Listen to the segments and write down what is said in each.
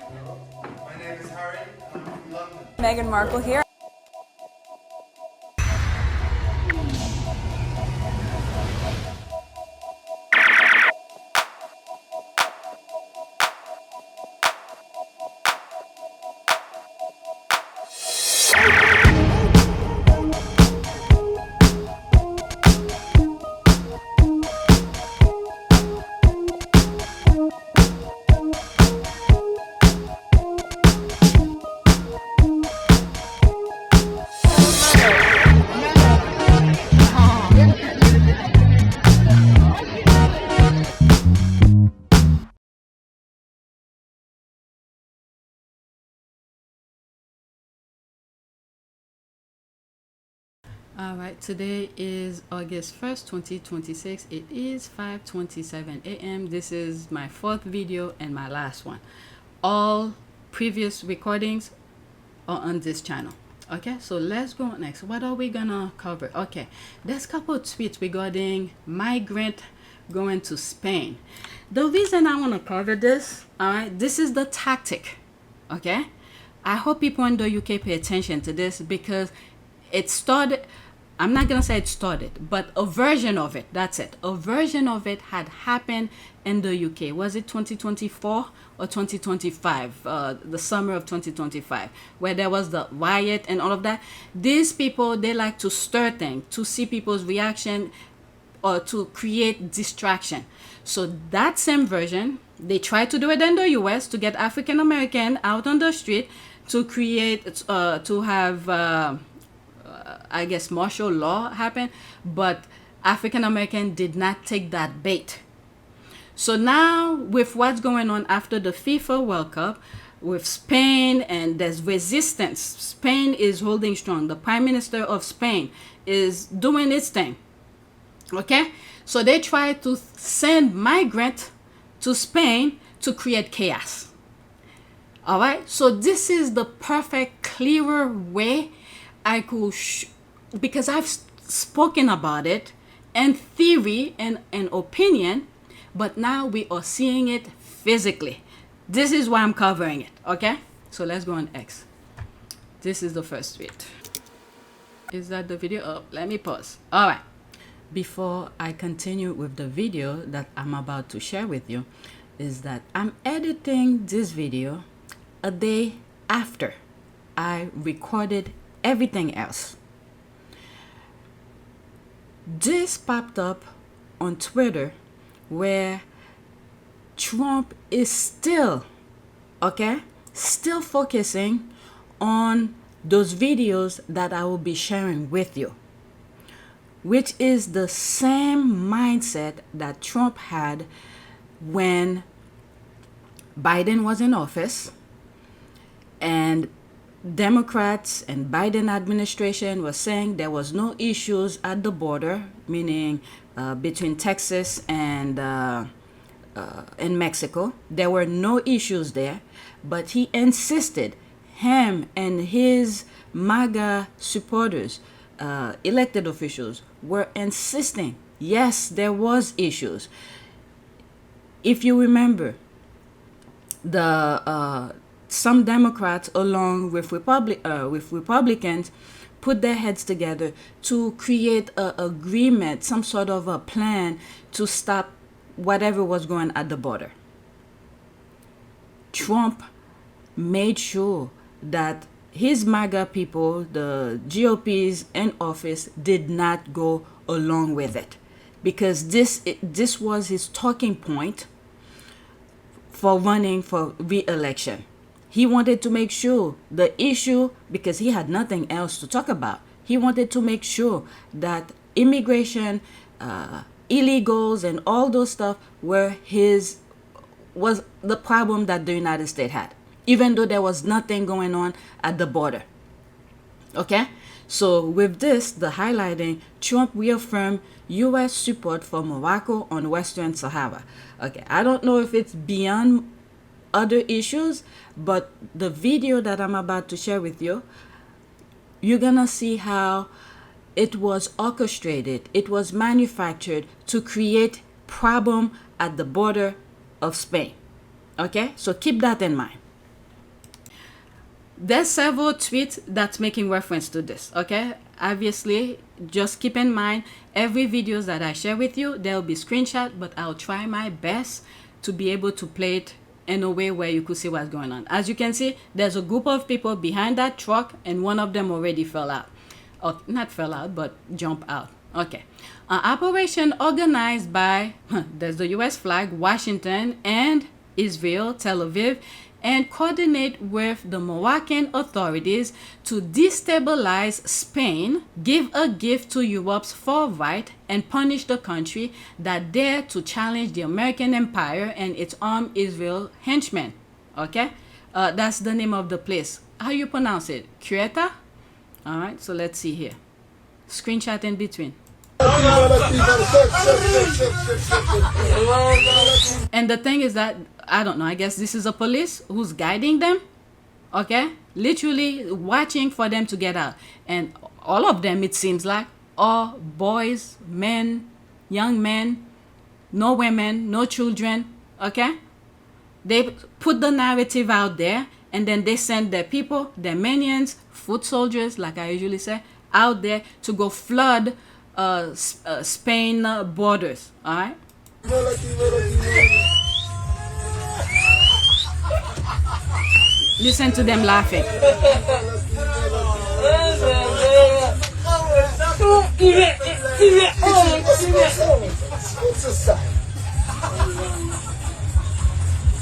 My name is Harry, and I'm from London. Meghan Markle here. All right, today is August 1st, 2026. It is 5:27 a.m. This is my fourth video and my last one. All previous recordings are on this channel. Okay, so let's go next. What are we gonna cover? Okay, there's a couple of tweets regarding migrant going to Spain. The reason I want to cover this, all right, this is the tactic. Okay, I hope people in the UK pay attention to this because it started. I'm not gonna say it started, but a version of it, that's it, a version of it had happened in the UK. Was it 2024 or 2025, the summer of 2025, where there was the riot and all of that? These people, they like to stir things, to see people's reaction, or to create distraction. So that same version, they tried to do it in the US to get African American out on the street, to create, to have I guess martial law happen, but African American did not take that bait. So now with what's going on after the FIFA World Cup with Spain, and there's resistance, Spain is holding strong. The Prime Minister of Spain is doing its thing. Okay, so they try to send migrants to Spain to create chaos. All right, so this is the perfect, clearer way I could, because I've spoken about it in theory and opinion, but now we are seeing it physically. This is why I'm covering it. Okay, so let's go on X. This is the first tweet. Is that the video? Oh, let me pause. All right, before I continue with the video that I'm about to share with you, is that I'm editing this video a day after I recorded everything else. This popped up on Twitter where Trump is still focusing on those videos that I will be sharing with you, which is the same mindset that Trump had when Biden was in office, and Democrats and Biden administration was saying there was no issues at the border, meaning between Texas and Mexico. There were no issues there, but he insisted, him and his MAGA supporters, elected officials, were insisting, yes, there was issues. If you remember, some Democrats, along with Republicans, put their heads together to create an agreement, some sort of a plan to stop whatever was going at the border. Trump made sure that his MAGA people, the GOPs in office, did not go along with it, because this was his talking point for running for re-election. He wanted to make sure the issue, because he had nothing else to talk about, he wanted to make sure that immigration, illegals, and all those stuff was the problem that the United States had, even though there was nothing going on at the border. Okay? So with this, the highlighting, Trump reaffirmed U.S. support for Morocco on Western Sahara. Okay, I don't know if it's beyond other issues, but the video that I'm about to share with you, you're gonna see how it was orchestrated, it was manufactured to create problem at the border of Spain. Okay, so keep that in mind. there's several tweets that's making reference to this. Okay, obviously, just keep in mind every videos that I share with you, there'll be screenshot, but I'll try my best to be able to play it in a way where you could see what's going on. As you can see, there's a group of people behind that truck, and one of them already fell out, or not fell out, but jump out. Okay, an operation organized by there's the US flag, Washington and Israel, Tel Aviv, and coordinate with the Moroccan authorities to destabilize Spain, give a gift to Europe's far right, and punish the country that dare to challenge the American empire and its armed Israel henchmen. Okay, that's the name of the place. How you pronounce it? Ceuta? All right, so let's see here. Screenshot in between. And the thing is that, I don't know, I guess this is a police who's guiding them, okay? Literally watching for them to get out. And all of them, it seems like, are boys, men, young men, no women, no children, okay? They put the narrative out there, and then they send their people, their minions, foot soldiers, like I usually say, out there to go flood Spain borders, all right? Listen to them laughing.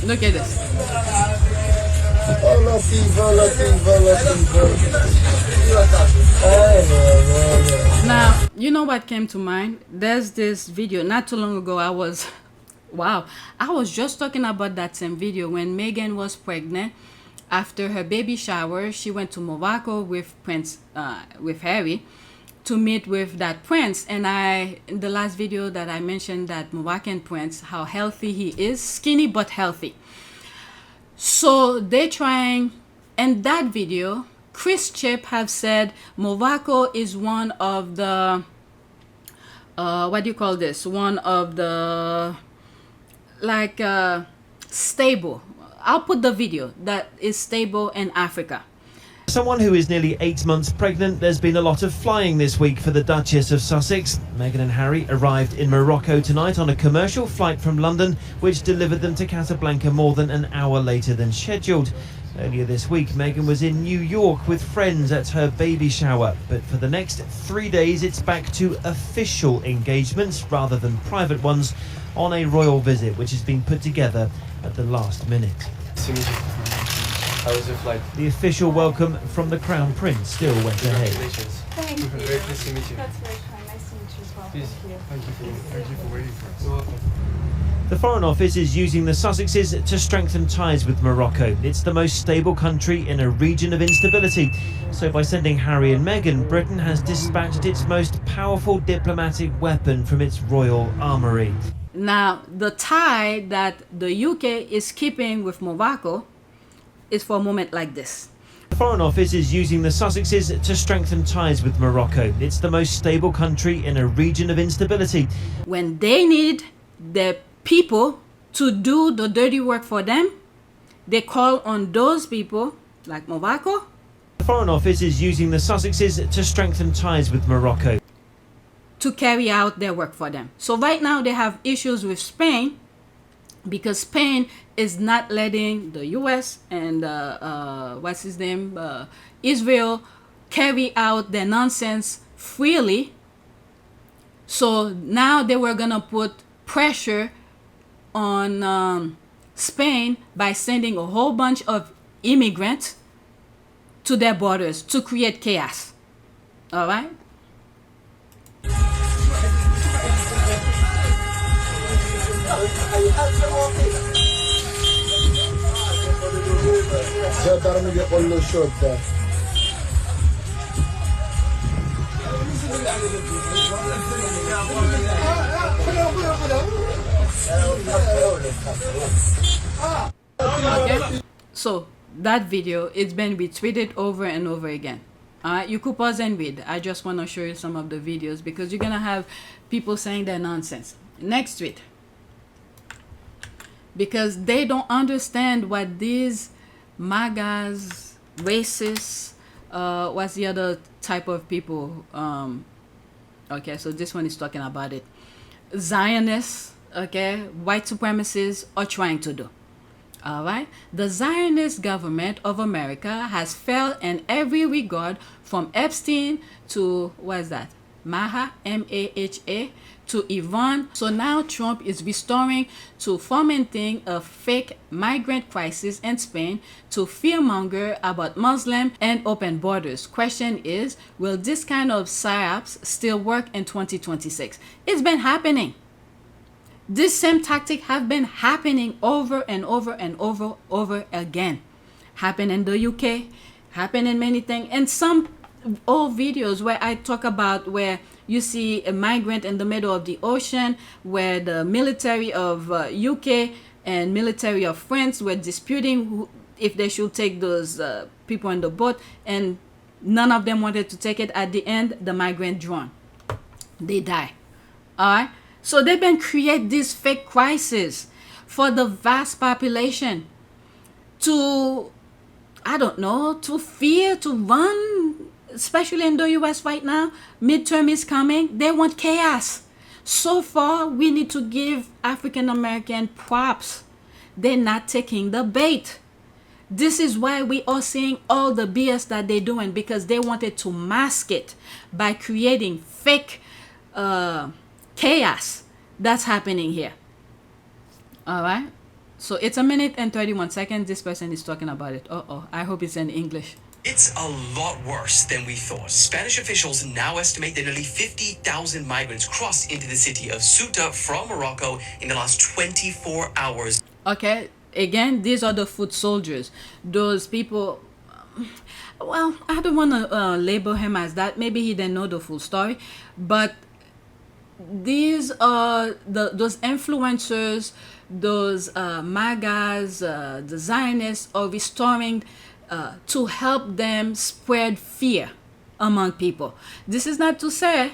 Look at this. Now, you know what came to mind? There's this video not too long ago. I was just talking about that same video when Meghan was pregnant. After her baby shower, she went to Morocco with with Harry, to meet with that prince. And in the last video that I mentioned that Moroccan prince, how healthy he is, skinny but healthy. So they're trying, in that video, Chris Chip have said Morocco is one of the, what do you call this? One of the, like, stable. I'll put the video that is stable in Africa. Someone who is nearly 8 months pregnant, there's been a lot of flying this week for the Duchess of Sussex. Meghan and Harry arrived in Morocco tonight on a commercial flight from London, which delivered them to Casablanca more than an hour later than scheduled. Earlier this week, Meghan was in New York with friends at her baby shower. But for the next 3 days, it's back to official engagements rather than private ones on a royal visit, which has been put together at the last minute. How was your flight? The official welcome from the Crown Prince still went ahead. Congratulations. Thank you. Very pleased to meet you. That's very kind. Nice to meet you as well. Please. Thank you. Thank you for waiting for us. You're welcome. The Foreign Office is using the Sussexes to strengthen ties with Morocco. It's the most stable country in a region of instability. So by sending Harry and Meghan, Britain has dispatched its most powerful diplomatic weapon from its royal armoury. Now, the tie that the UK is keeping with Morocco is for a moment like this. The Foreign Office is using the Sussexes to strengthen ties with Morocco. It's the most stable country in a region of instability. When they need their people to do the dirty work for them, they call on those people, like Morocco. The Foreign Office is using the Sussexes to strengthen ties with Morocco, to carry out their work for them. So right now they have issues with Spain because Spain is not letting the US and Israel carry out their nonsense freely. So now they were gonna put pressure on Spain by sending a whole bunch of immigrants to their borders to create chaos. All right. Okay, so that video, it's been retweeted over and over again. You could pause and read. I just want to show you some of the videos because you're gonna have people saying their nonsense. Next tweet, because they don't understand what these MAGAs racists. What's the other type of people? Okay, so this one is talking about it. Zionists, okay, white supremacists are trying to do. All right. The Zionist government of America has failed in every regard, from Epstein to, what is that? Maha, M-A-H-A, to Iran. So now Trump is restoring to fomenting a fake migrant crisis in Spain, to fearmonger about Muslim and open borders. Question is, will this kind of psyops still work in 2026? It's been happening. This same tactic have been happening over and over and over again. Happened in the UK, happened in many things. And some old videos where I talk about where you see a migrant in the middle of the ocean, where the military of UK and military of France were disputing if they should take those people in the boat, and none of them wanted to take it. At the end, the migrant drowned. They die. All right. So they've been create this fake crisis for the vast population to, I don't know, to fear, to run, especially in the US right now. Midterm is coming. They want chaos. So far, we need to give African American props. They're not taking the bait. This is why we are seeing all the BS that they're doing, because they wanted to mask it by creating fake chaos that's happening here. All right. So it's 1 minute and 31 seconds. This person is talking about it. I hope it's in English. It's a lot worse than we thought. Spanish officials now estimate that nearly 50,000 migrants crossed into the city of Ceuta from Morocco in the last 24 hours. Okay, again, these are the foot soldiers. Those people, well, I don't want to label him as that. Maybe he didn't know the full story. But these are those influencers, those MAGAs, the Zionists are restoring to help them spread fear among people. This is not to say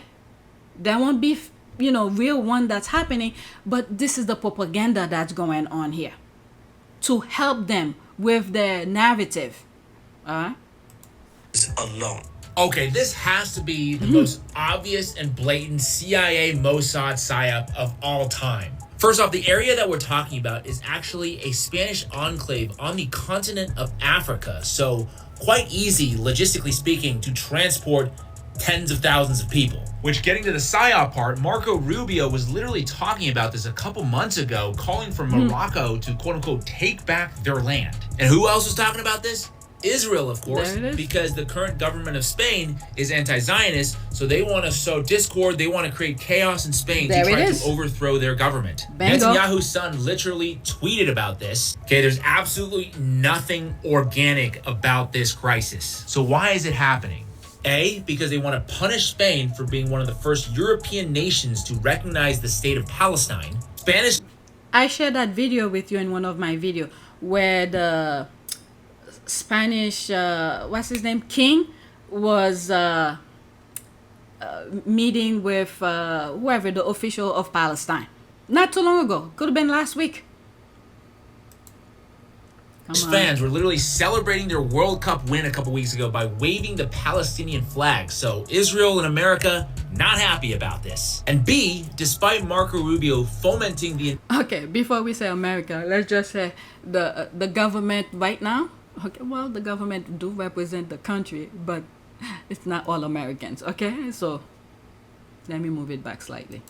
there won't be, real one that's happening, but this is the propaganda that's going on here to help them with their narrative. All right? Alone. Okay, this has to be the most obvious and blatant CIA Mossad psyop of all time. First off, the area that we're talking about is actually a Spanish enclave on the continent of Africa, so quite easy, logistically speaking, to transport tens of thousands of people. Which, getting to the psyop part, Marco Rubio was literally talking about this a couple months ago, calling for Morocco to quote-unquote take back their land. And who else was talking about this? Israel, of course, because the current government of Spain is anti-Zionist, so they want to sow discord, they want to create chaos in Spain to try to overthrow their government. Netanyahu's son literally tweeted about this. Okay, there's absolutely nothing organic about this crisis. So why is it happening? A, because they want to punish Spain for being one of the first European nations to recognize the state of Palestine. I shared that video with you in one of my videos where the Spanish, what's his name, King, was meeting with whoever, the official of Palestine. Not too long ago. Could have been last week. Fans were literally celebrating their World Cup win a couple weeks ago by waving the Palestinian flag. So Israel and America not happy about this. And B, despite Marco Rubio fomenting the... Okay, before we say America, let's just say the government right now. Okay, well, the government do represent the country, but it's not all Americans. Okay, so let me move it back slightly.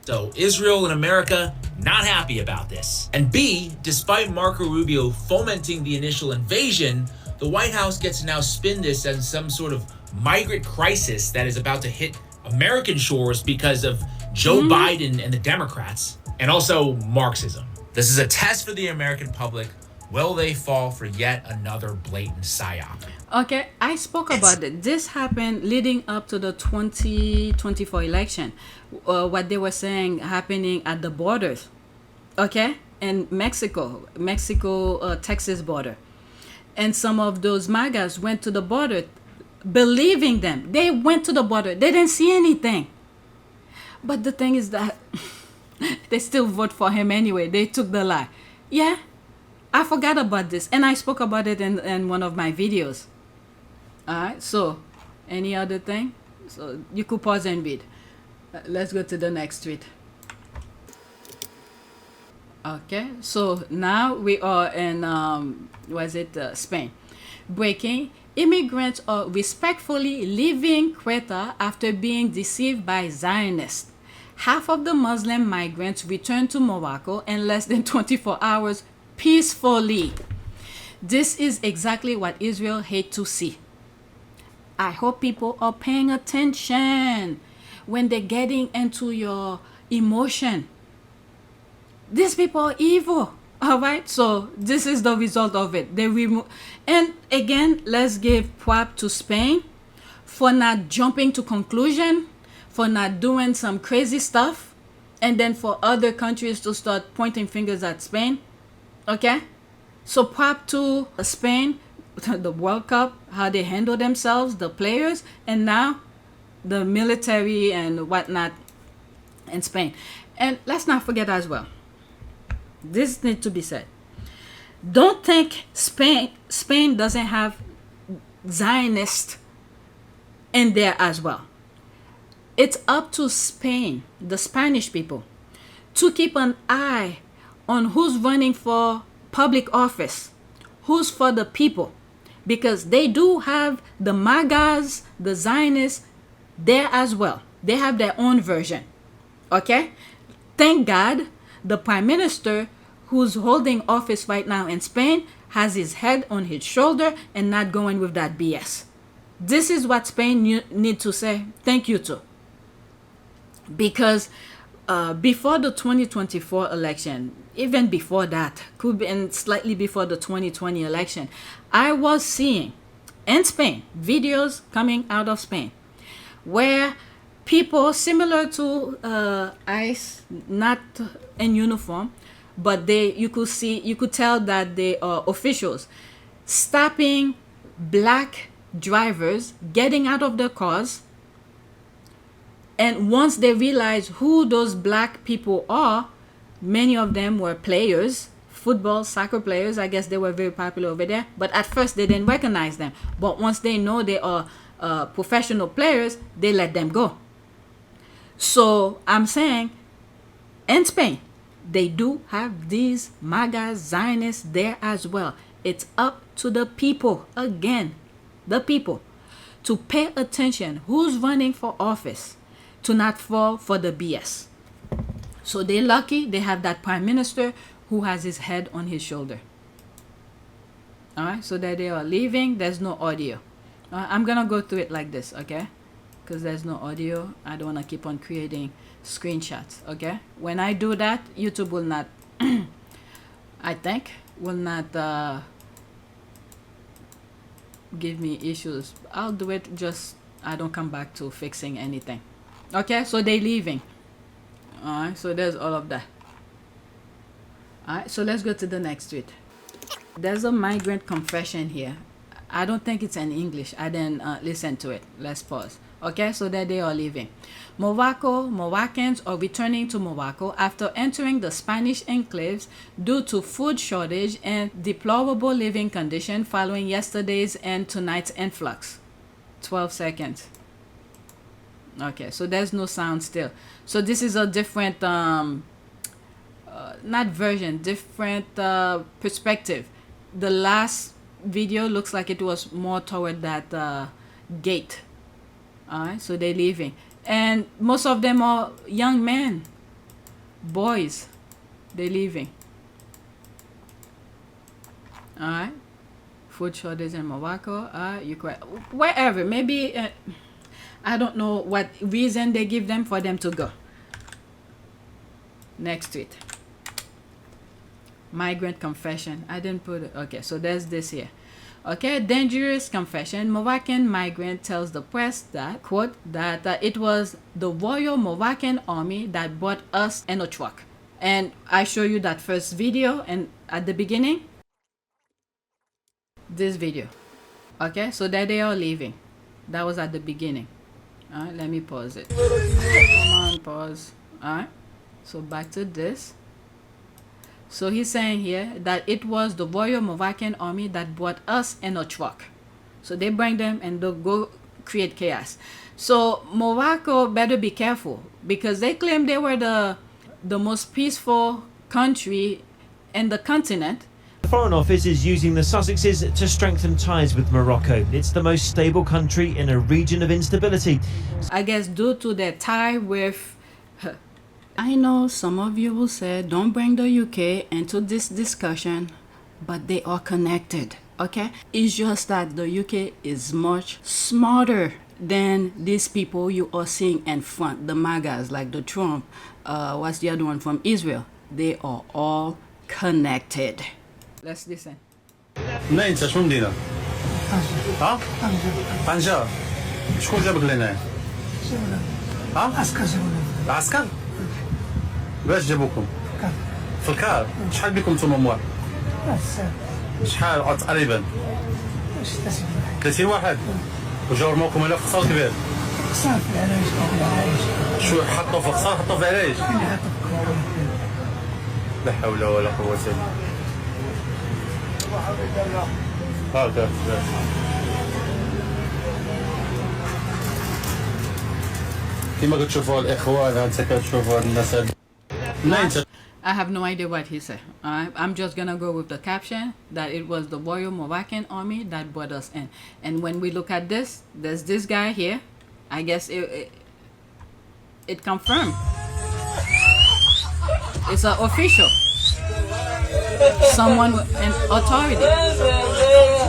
So Israel and America not happy about this. And B, despite Marco Rubio fomenting the initial invasion, the White House gets to now spin this as some sort of migrant crisis that is about to hit American shores because of Joe Biden and the Democrats, and also Marxism. This is a test for the American public. Will they fall for yet another blatant psyop? Okay, I spoke about it. This happened leading up to the 2024 election. What they were saying happening at the borders, okay, in Mexico, Texas border. And some of those MAGAs went to the border, believing them. They went to the border. They didn't see anything. But the thing is that they still vote for him anyway. They took the lie. Yeah, I forgot about this, and I spoke about it in one of my videos. All right, so any other thing? So you could pause and read. Let's go to the next tweet. Okay, so now we are in Spain. Breaking: immigrants are respectfully leaving Ceuta after being deceived by Zionists. Half of the Muslim migrants returned to Morocco in less than 24 hours peacefully. This is exactly what Israel hates to see. I hope people are paying attention when they're getting into your emotion. These people are evil. All right, so this is the result of it. They remove, and again, let's give prop to Spain for not jumping to conclusion, for not doing some crazy stuff, and then for other countries to start pointing fingers at Spain. Okay, so prop to Spain, the World Cup, how they handle themselves, the players, and now the military and whatnot in Spain. And let's not forget as well, this needs to be said. Don't think Spain doesn't have Zionists in there as well. It's up to Spain, the Spanish people, to keep an eye on who's running for public office, who's for the people, because they do have the MAGAs, the Zionists there as well. They have their own version. Okay? Thank God the Prime Minister who's holding office right now in Spain has his head on his shoulder and not going with that BS. This is what Spain need to say thank you to. Because before the 2024 election, even before that, could be and slightly before the 2020 election, I was seeing in Spain videos coming out of Spain where people similar to ICE, not in uniform, but you could tell that they are officials, stopping black drivers, getting out of their cars, and once they realized who those black people are, many of them were players, football, soccer players. I guess they were very popular over there, but at first they didn't recognize them. But once they know they are professional players, they let them go. So I'm saying in Spain, they do have these MAGA Zionists there as well. It's up to the people, again, the people, to pay attention who's running for office, to not fall for the BS. So they're lucky they have that Prime Minister who has his head on his shoulder. All right, so that they are leaving, there's no audio. I'm going to go through it like this, okay? Because there's no audio. I don't want to keep on creating screenshots, okay? When I do that, YouTube will not, I think, will not give me issues. I'll do it, just I don't come back to fixing anything. Okay, so they're leaving. All right, so there's all of that. All right, so let's go to the next tweet. There's a migrant confession here. I don't think it's in English. I didn't listen to it. Let's pause. Okay, so that they are leaving. Moroccans are returning to Morocco after entering the Spanish enclaves due to food shortage and deplorable living condition following yesterday's and tonight's influx. 12 seconds. Okay, so there's no sound still. So this is a different, not version, different perspective. The last video looks like it was more toward that gate. Alright, so they're leaving. And most of them are young men, boys. They're leaving. Alright. Food shortage in Morocco. Wherever. Maybe, I don't know what reason they give them for them to go. Next tweet. Migrant confession. I didn't put it. Okay, so there's this here. Okay, dangerous confession. Moroccan migrant tells the press that, quote, that it was the Royal Moroccan Army that brought us in a truck. And I show you that first video and at the beginning. This video. Okay, so there they are leaving. That was at the beginning. Alright, let me pause it. Come on, pause. Alright, so back to this. So he's saying here that it was the Royal Moroccan army that brought us in a truck. So they bring them and they'll go create chaos. So Morocco better be careful, because they claim they were the most peaceful country in the continent. The Foreign Office is using the Sussexes to strengthen ties with Morocco. It's the most stable country in a region of instability. I guess due to their tie with her. I know some of you will say don't bring the UK into this discussion, but they are connected, okay? It's just that the UK is much smarter than these people you are seeing in front, the MAGAs, like the Trump, what's the other one from Israel? They are all connected. Let's listen. منين انت شنو مدينة؟ ها؟ طنجة. شكون جابك لهنا؟ ها؟ العسكر؟ باش جابوكم؟ في الكار. شحال بكم نتوما موال؟ شحال تقريبا؟ 30 واحد. وجاو رموكم هنا في قصر كبير. قصر في العرايش. شو حطوا في قصر حطوا في عرايش؟ لا حول ولا قوة إلا بالله. هاكا. كيما كتشوفوا الإخوان هانت كتشوفوا الناس. I have no idea what he said. I'm just gonna go with the caption that it was the Royal Moroccan army that brought us in. And when we look at this, there's this guy here. I guess it confirmed. It's an official. Someone in authority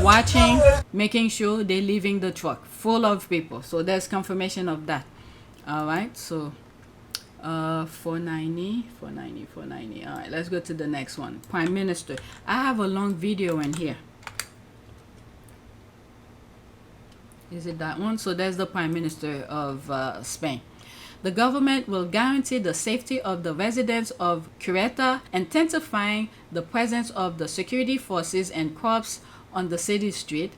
watching, making sure they're leaving the truck full of people. So there's confirmation of that. All right, so 490. All right, let's go to the next one. Prime Minister. I have a long video in here. Is it that one? So there's the Prime Minister of Spain. The government will guarantee the safety of the residents of Ceuta, intensifying the presence of the security forces and corps on the city street.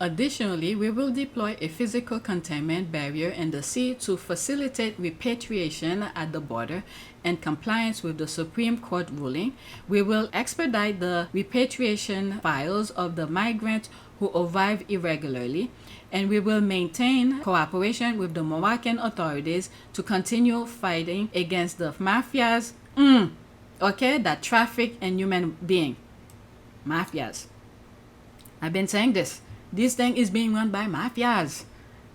Additionally, we will deploy a physical containment barrier in the sea to facilitate repatriation at the border in compliance with the Supreme Court ruling. We will expedite the repatriation files of the migrants who arrive irregularly, and we will maintain cooperation with the Moroccan authorities to continue fighting against the mafias, okay, that traffic in human beings. Mafias. I've been saying this. This thing is being run by mafias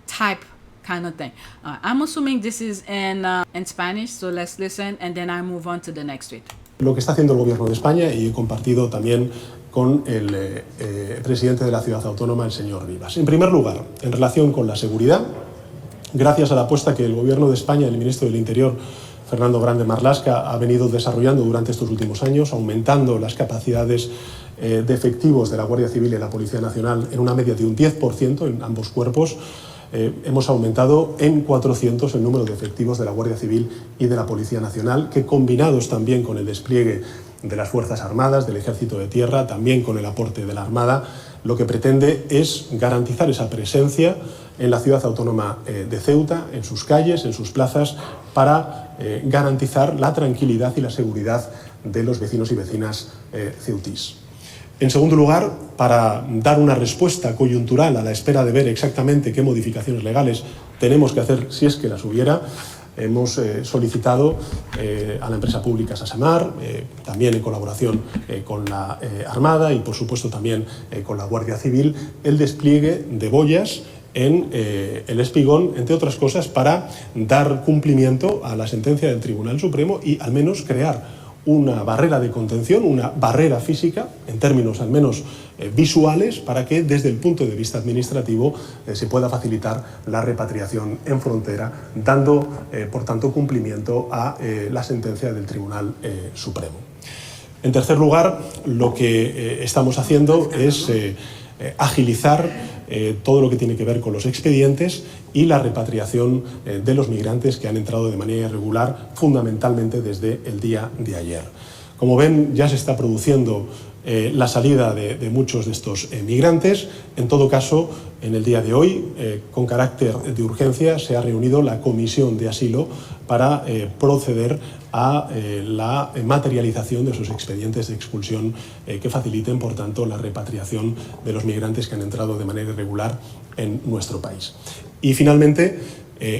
type kind of thing. I'm assuming this is in Spanish, so let's listen and then I move on to the next tweet. Lo que está haciendo el gobierno de España, y he compartido también con el presidente de la ciudad autónoma, el señor Rivas. En primer lugar, en relación con la seguridad, gracias a la apuesta que el gobierno de España, el ministro del Interior, Fernando Grande Marlaska, ha venido desarrollando durante estos últimos años, aumentando las capacidades de efectivos de la Guardia Civil y la Policía Nacional en una media de un 10% en ambos cuerpos. Hemos aumentado en 400 el número de efectivos de la Guardia Civil y de la Policía Nacional, que combinados también con el despliegue de las Fuerzas Armadas, del Ejército de Tierra, también con el aporte de la Armada, lo que pretende es garantizar esa presencia en la ciudad autónoma de Ceuta, en sus calles, en sus plazas, para garantizar la tranquilidad y la seguridad de los vecinos y vecinas ceutís. En segundo lugar, para dar una respuesta coyuntural a la espera de ver exactamente qué modificaciones legales tenemos que hacer, si es que las hubiera, hemos solicitado a la empresa pública Sasemar, también en colaboración con la Armada y por supuesto también con la Guardia Civil, el despliegue de boyas en el Espigón, entre otras cosas, para dar cumplimiento a la sentencia del Tribunal Supremo y al menos crear una barrera de contención, una barrera física, en términos al menos visuales, para que desde el punto de vista administrativo se pueda facilitar la repatriación en frontera, dando, por tanto, cumplimiento a la sentencia del Tribunal Supremo. En tercer lugar, lo que estamos haciendo es agilizar todo lo que tiene que ver con los expedientes y la repatriación de los migrantes que han entrado de manera irregular, fundamentalmente desde el día de ayer. Como ven, ya se está produciendo la salida de muchos de estos migrantes. En todo caso, en el día de hoy, con carácter de urgencia, se ha reunido la Comisión de Asilo para proceder a la materialización de esos expedientes de expulsión que faciliten, por tanto, la repatriación de los migrantes que han entrado de manera irregular en nuestro país. Y, finalmente,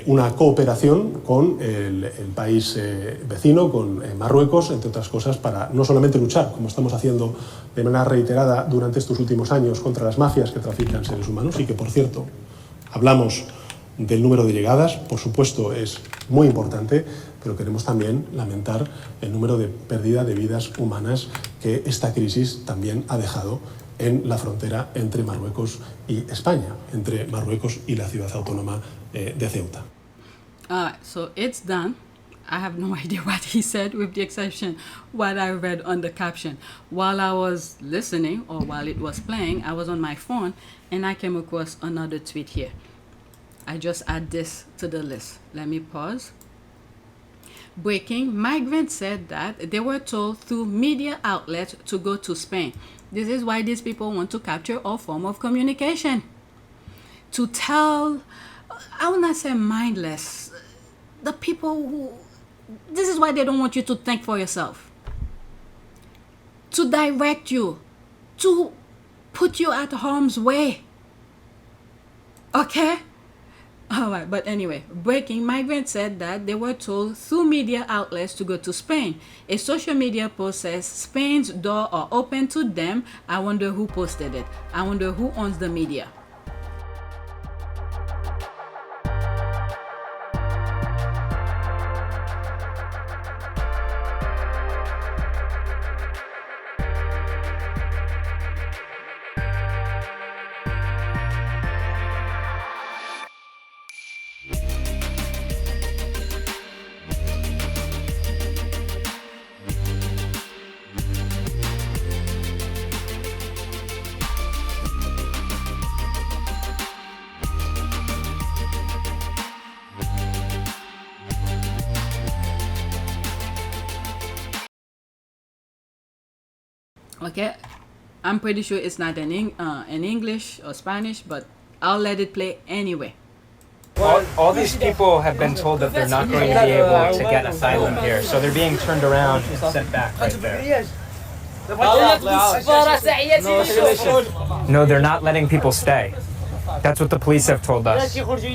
una cooperación con el país vecino, con Marruecos, entre otras cosas, para no solamente luchar, como estamos haciendo de manera reiterada durante estos últimos años, contra las mafias que trafican seres humanos y que, por cierto, hablamos del número de llegadas, por supuesto es muy importante, pero queremos también lamentar el número de pérdida de vidas humanas que esta crisis también ha dejado en la frontera entre Marruecos y España, entre Marruecos y la ciudad autónoma de Ceuta. So it's done. I have no idea what he said, with the exception what I read on the caption. While I was listening, or while it was playing, I was on my phone and I came across another tweet here. I just add this to the list. Let me pause. Breaking, migrants said that they were told through media outlets to go to Spain. This is why these people want to capture all form of communication. To tell, I will not say mindless, the people who, this is why they don't want you to think for yourself. To direct you, to put you at harm's way. Okay? All right, but anyway, breaking, migrants said that they were told through media outlets to go to Spain. A social media post says Spain's doors are open to them. I wonder who posted it. I wonder who owns the media. Okay, I'm pretty sure it's not in English or Spanish, but I'll let it play anyway. All these people have been told that they're not going to be able to get asylum here, so they're being turned around and sent back right there. No, they're not letting people stay. That's what the police have told us. Everyone should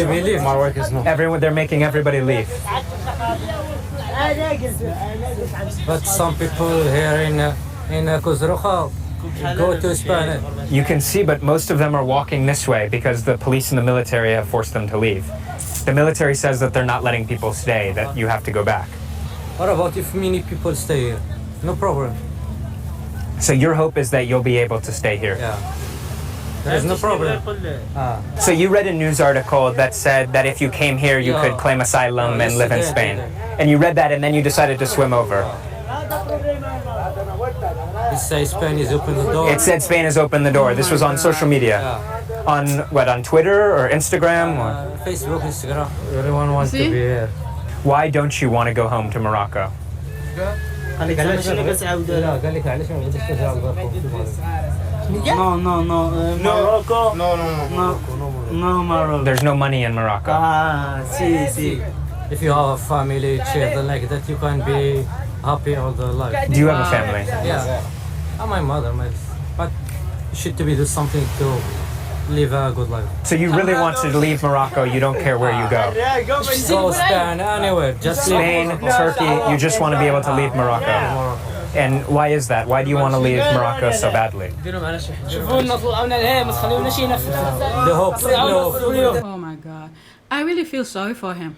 leave. Everyone, they're making everybody leave. But some people here in Kuzrucha go to Spain. You can see, but most of them are walking this way because the police and the military have forced them to leave. The military says that they're not letting people stay, that you have to go back. What about if many people stay here? No problem. So your hope is that you'll be able to stay here? Yeah. There's no problem. So you read a news article that said that if you came here, you could claim asylum and live in Spain. And you read that and then you decided to swim over. It says Spain is open the door. It said Spain has opened the door. This was on social media. On what, on Twitter or Instagram? Or? Facebook, Instagram. Everyone wants to be here. Why don't you want to go home to Morocco? No. Morocco. No, Morocco. There's no money in Morocco. See. If you have a family, children like that, you can be happy all the life. Do you have a family? Yeah. My mother, but should to be do something to live a good life. So you really want to leave Morocco, you don't care where you go? Go Spain, anywhere. Just Spain, Turkey, you just want to be able to leave Morocco. And why is that? Why do you want to leave Morocco so badly? Oh my God. I really feel sorry for him.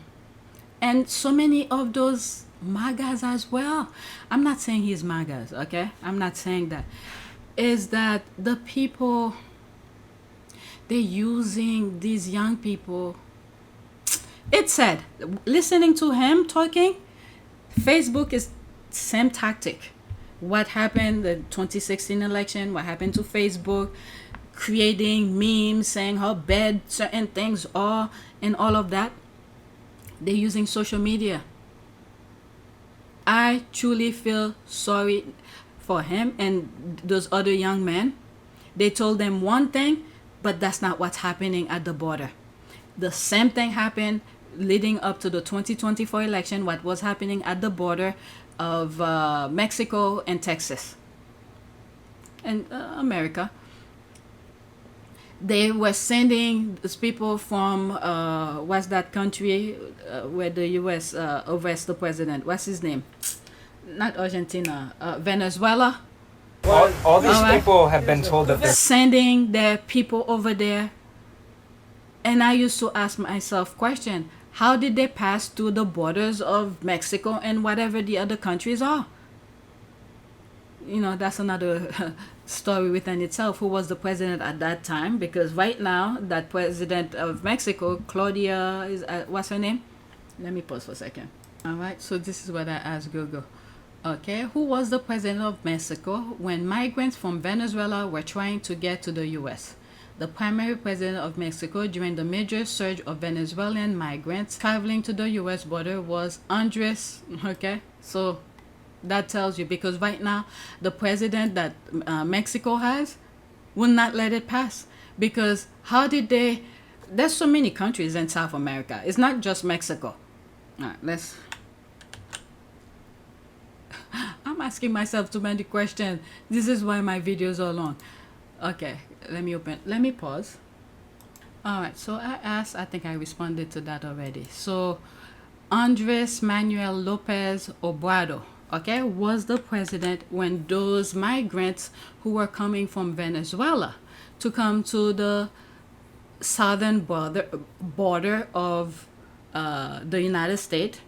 And so many of those MAGAs as well. I'm not saying he's MAGAs, okay? I'm not saying that. Is that the people, they're using these young people. It's sad. Listening to him talking, Facebook is same tactic. What happened the 2016 election, what happened to Facebook, creating memes saying how bad certain things are and all of that. They're using social media. I truly feel sorry for him and those other young men. They told them one thing, but that's not what's happening at the border. The same thing happened leading up to the 2024 election, what was happening at the border of Mexico and Texas and America. They were sending these people from what's that country where the U.S. arrests the president? What's his name? Not Argentina, Venezuela. All these Alright. people have been told that they're Sending their people over there. And I used to ask myself question, how did they pass through the borders of Mexico and whatever the other countries are? You know, that's another story within itself. Who was the president at that time? Because right now, that president of Mexico, Claudia, is what's her name? Let me pause for a second. All right, so this is what I asked Google. Okay, who was the president of Mexico when migrants from Venezuela were trying to get to the U.S.? The primary president of Mexico during the major surge of Venezuelan migrants traveling to the U.S. border was Andres. Okay, so that tells you, because right now the president that Mexico has will not let it pass. Because how did they? There's so many countries in South America. It's not just Mexico. All right, let's. I'm asking myself too many questions. This is why my videos are long. Okay, let me pause. All right, so I asked, I think I responded to that already. So Andres Manuel Lopez Obrador, okay, was the president when those migrants who were coming from Venezuela to come to the southern border of the United States,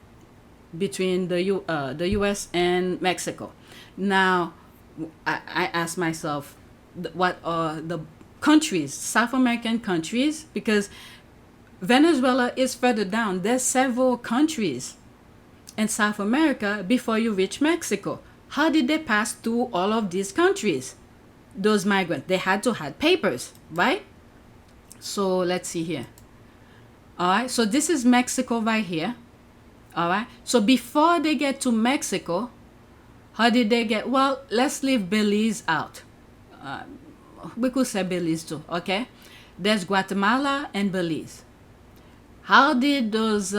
between the U.S. and Mexico. Now, I asked myself, what are the countries, South American countries? Because Venezuela is further down. There's several countries in South America before you reach Mexico. How did they pass through all of these countries? Those migrants, they had to have papers, right? So let's see here. All right, so this is Mexico right here. All right, so before they get to Mexico, how did they get? Well, let's leave Belize out. We could say Belize too, okay? There's Guatemala and Belize. How did those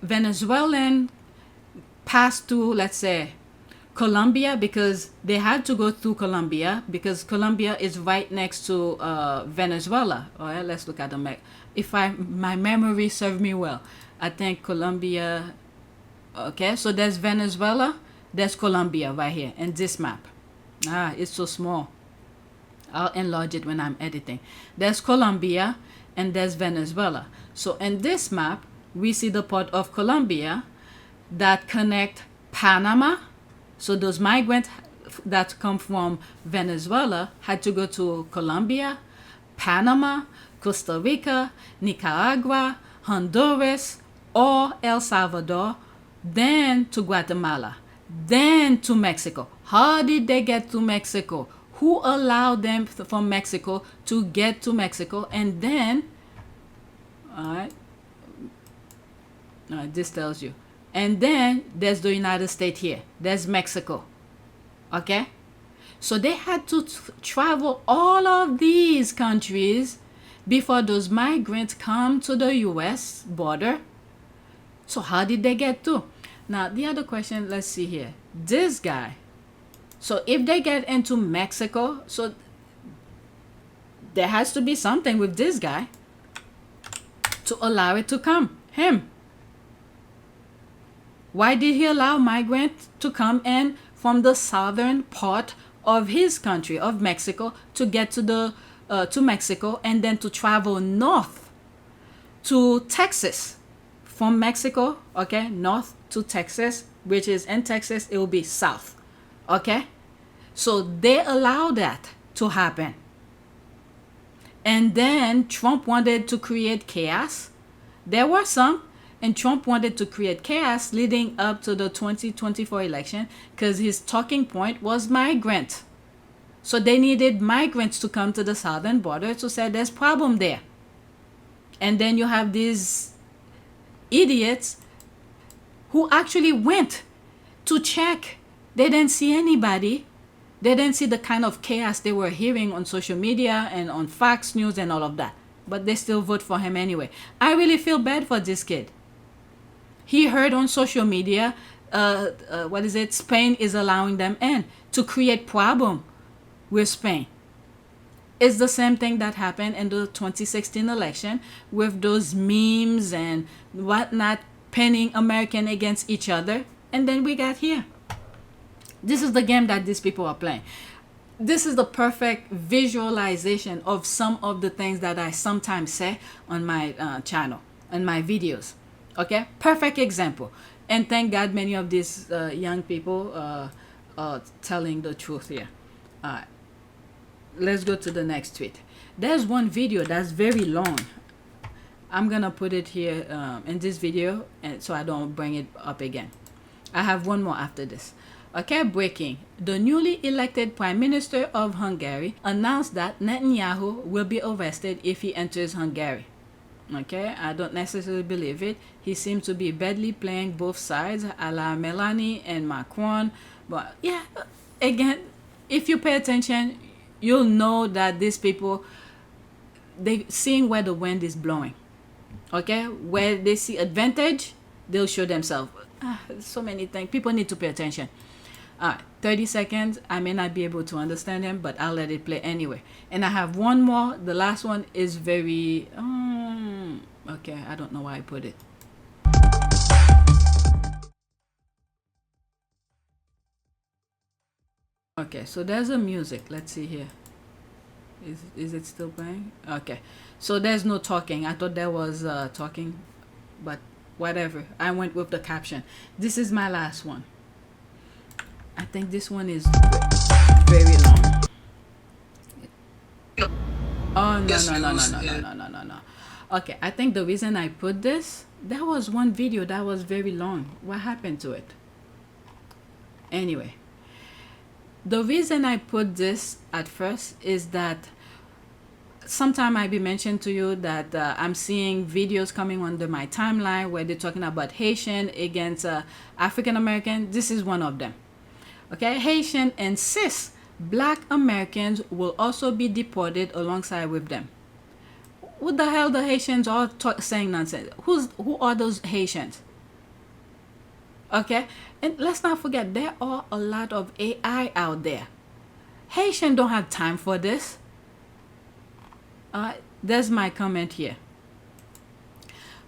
Venezuelan pass through, let's say, Colombia? Because they had to go through Colombia, because Colombia is right next to Venezuela. All right, let's look at the map. If my memory serves me well, I think Colombia. Okay, so there's Venezuela, there's Colombia right here in this map. Ah, it's so small. I'll enlarge it when I'm editing. There's Colombia and there's Venezuela. So in this map, we see the part of Colombia that connect Panama. So those migrants that come from Venezuela had to go to Colombia, Panama, Costa Rica, Nicaragua, Honduras, or El Salvador, then to Guatemala, then to Mexico. How did they get to Mexico? Who allowed them from Mexico to get to Mexico? And then, all right, this tells you. And then there's the United States here. There's Mexico. Okay? So they had to travel all of these countries before those migrants come to the U.S. border. So how did they get to? Now, the other question, let's see here. This guy. So if they get into Mexico, so there has to be something with this guy to allow it to come. Him. Why did he allow migrants to come in from the southern part of his country, of Mexico, to get to Mexico and then to travel north to Texas? From Mexico, okay, north to Texas, which is in Texas, it will be south, okay? So they allow that to happen. And then Trump wanted to create chaos. There were some, and Trump wanted to create chaos leading up to the 2024 election because his talking point was migrant. So they needed migrants to come to the southern border to say there's problem there. And then you have these idiots who actually went to check. They didn't see anybody. They didn't see the kind of chaos they were hearing on social media and on Fox News and all of that. But they still vote for him anyway. I really feel bad for this kid. He heard on social media, Spain is allowing them in to create problem with Spain. It's the same thing that happened in the 2016 election with those memes and whatnot, pinning American against each other. And then we got here. This is the game that these people are playing. This is the perfect visualization of some of the things that I sometimes say on my channel, on my videos. Okay, perfect example. And thank God many of these young people are telling the truth here. Let's go to the next tweet. There's one video that's very long. I'm gonna put it here in this video, and so I don't bring it up again. I have one more after this. Okay, breaking. The newly elected Prime Minister of Hungary announced that Netanyahu will be arrested if he enters Hungary. Okay, I don't necessarily believe it. He seems to be badly playing both sides, a la Melanie and Macron. But yeah, again, if you pay attention, you'll know that these people, they seeing where the wind is blowing. Okay, where they see advantage, they'll show themselves. So many things. People need to pay attention. 30 seconds. I may not be able to understand him, but I'll let it play anyway. And I have one more. The last one is very okay, I don't know why I put it. Okay, so there's a music. Let's see here. Is it still playing? Okay, so there's no talking. I thought there was talking, but whatever. I went with the caption. This is my last one. I think this one is very long. Oh, no. Okay, I think the reason I put this, there was one video that was very long. What happened to it? Anyway, the reason I put this at first is that sometime I be mentioned to you that I'm seeing videos coming under my timeline where they're talking about Haitian against African American. This is one of them. Okay, Haitian insists Black Americans will also be deported alongside with them. What the hell the Haitians are saying nonsense? Who are those Haitians? Okay, and let's not forget there are a lot of AI out there. Haitians don't have time for this. There's my comment here.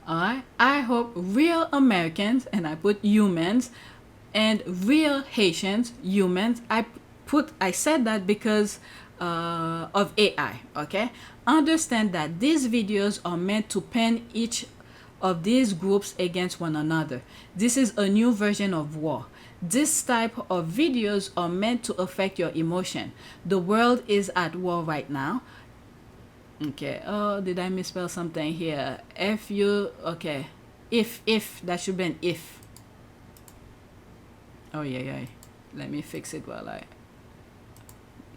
Alright, I hope real Americans, and I put humans, and real Haitians, humans, I said that because of AI. Okay, understand that these videos are meant to pin each of these groups against one another. This is a new version of war. This type of videos are meant to affect your emotion. The world is at war right now. Okay, oh, did I misspell something here? Okay, if that should be an if. Oh yeah, let me fix it while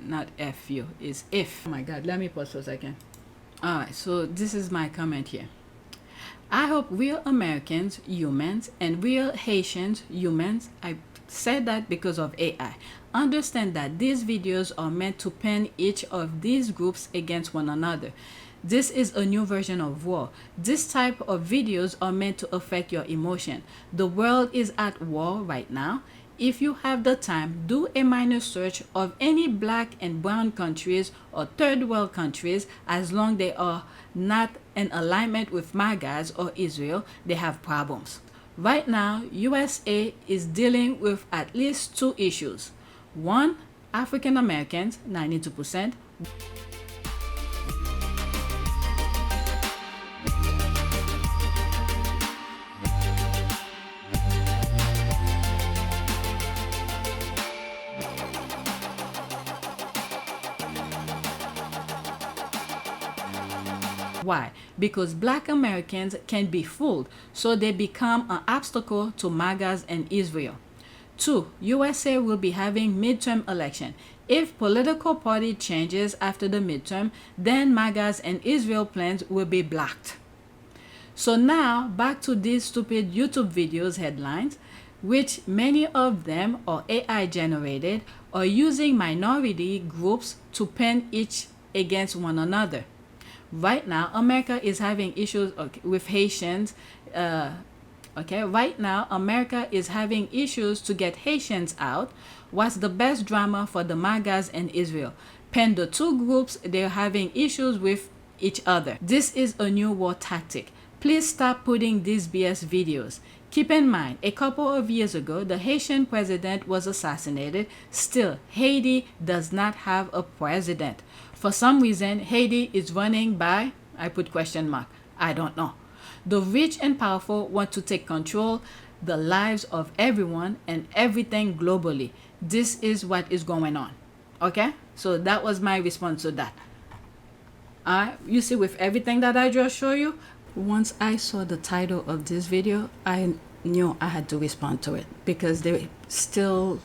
not fu, is if. Oh my god, let me pause for a second. Alright, so this is my comment here. I hope real Americans, humans, and real Haitians, humans, I said that because of AI, understand that these videos are meant to pin each of these groups against one another. This is a new version of war. This type of videos are meant to affect your emotion. The world is at war right now. If you have the time, do a minor search of any black and brown countries or third world countries. As long as they are not in alignment with MAGAs or Israel, they have problems. Right now, USA is dealing with at least two issues. One, African Americans, 92%. Why? Because black Americans can be fooled, so they become an obstacle to MAGAs and Israel. 2. USA will be having midterm election. If political party changes after the midterm, then MAGAs and Israel plans will be blocked. So now, back to these stupid YouTube videos headlines. which many of them are AI generated, are using minority groups to pin each against one another. Right now, America is having issues with Haitians. Right now, America is having issues to get Haitians out. What's the best drama for the MAGAs and Israel? Pin the two groups, they're having issues with each other. This is a new war tactic. Please stop putting these BS videos. Keep in mind, a couple of years ago, the Haitian president was assassinated. Still, Haiti does not have a president. For some reason, Haiti is running by, I put question mark, I don't know. The rich and powerful want to take control the lives of everyone and everything globally. This is what is going on. Okay? So that was my response to that. You see, with everything that I just showed you, once I saw the title of this video, I knew I had to respond to it because they're still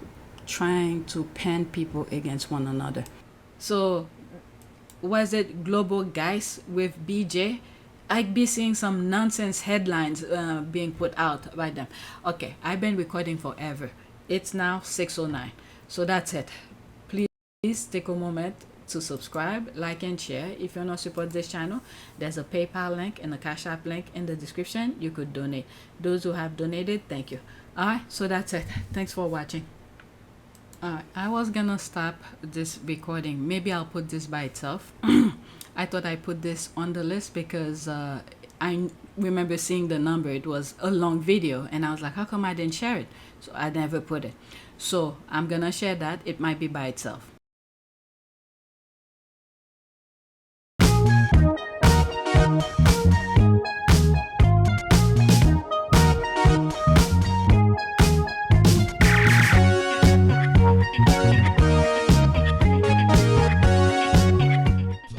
trying to pin people against one another. So was it Global Guys with BJ? I'd be seeing some nonsense headlines being put out by them. Okay, I've been recording forever. It's now 6:09. So that's it. Please take a moment to subscribe, like, and share. If you want to support this channel, there's a PayPal link and a Cash App link in the description. You could donate. Those who have donated, thank you. Alright, so that's it. Thanks for watching. I was gonna stop this recording. Maybe I'll put this by itself. I thought I put this on the list because I remember seeing the number. It was a long video and I was like, how come I didn't share it? So I never put it. So I'm gonna share that. It might be by itself.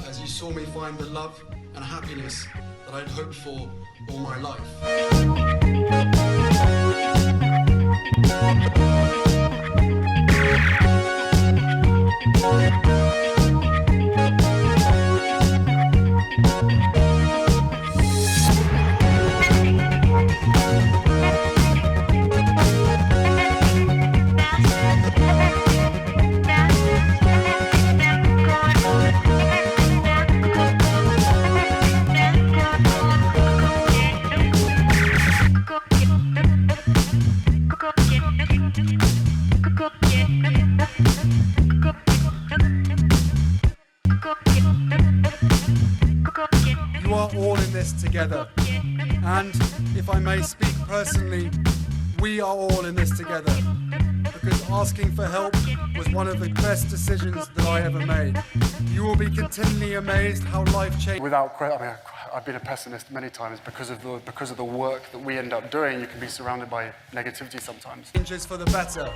As you saw me find the love and happiness that I'd hoped for all my life. You are all in this together, and if I may speak personally, we are all in this together, because asking for help was one of the best decisions that I ever made. You will be continually amazed how life changed. I've been a pessimist many times because of the work that we end up doing. You can be surrounded by negativity sometimes. Changes for the better.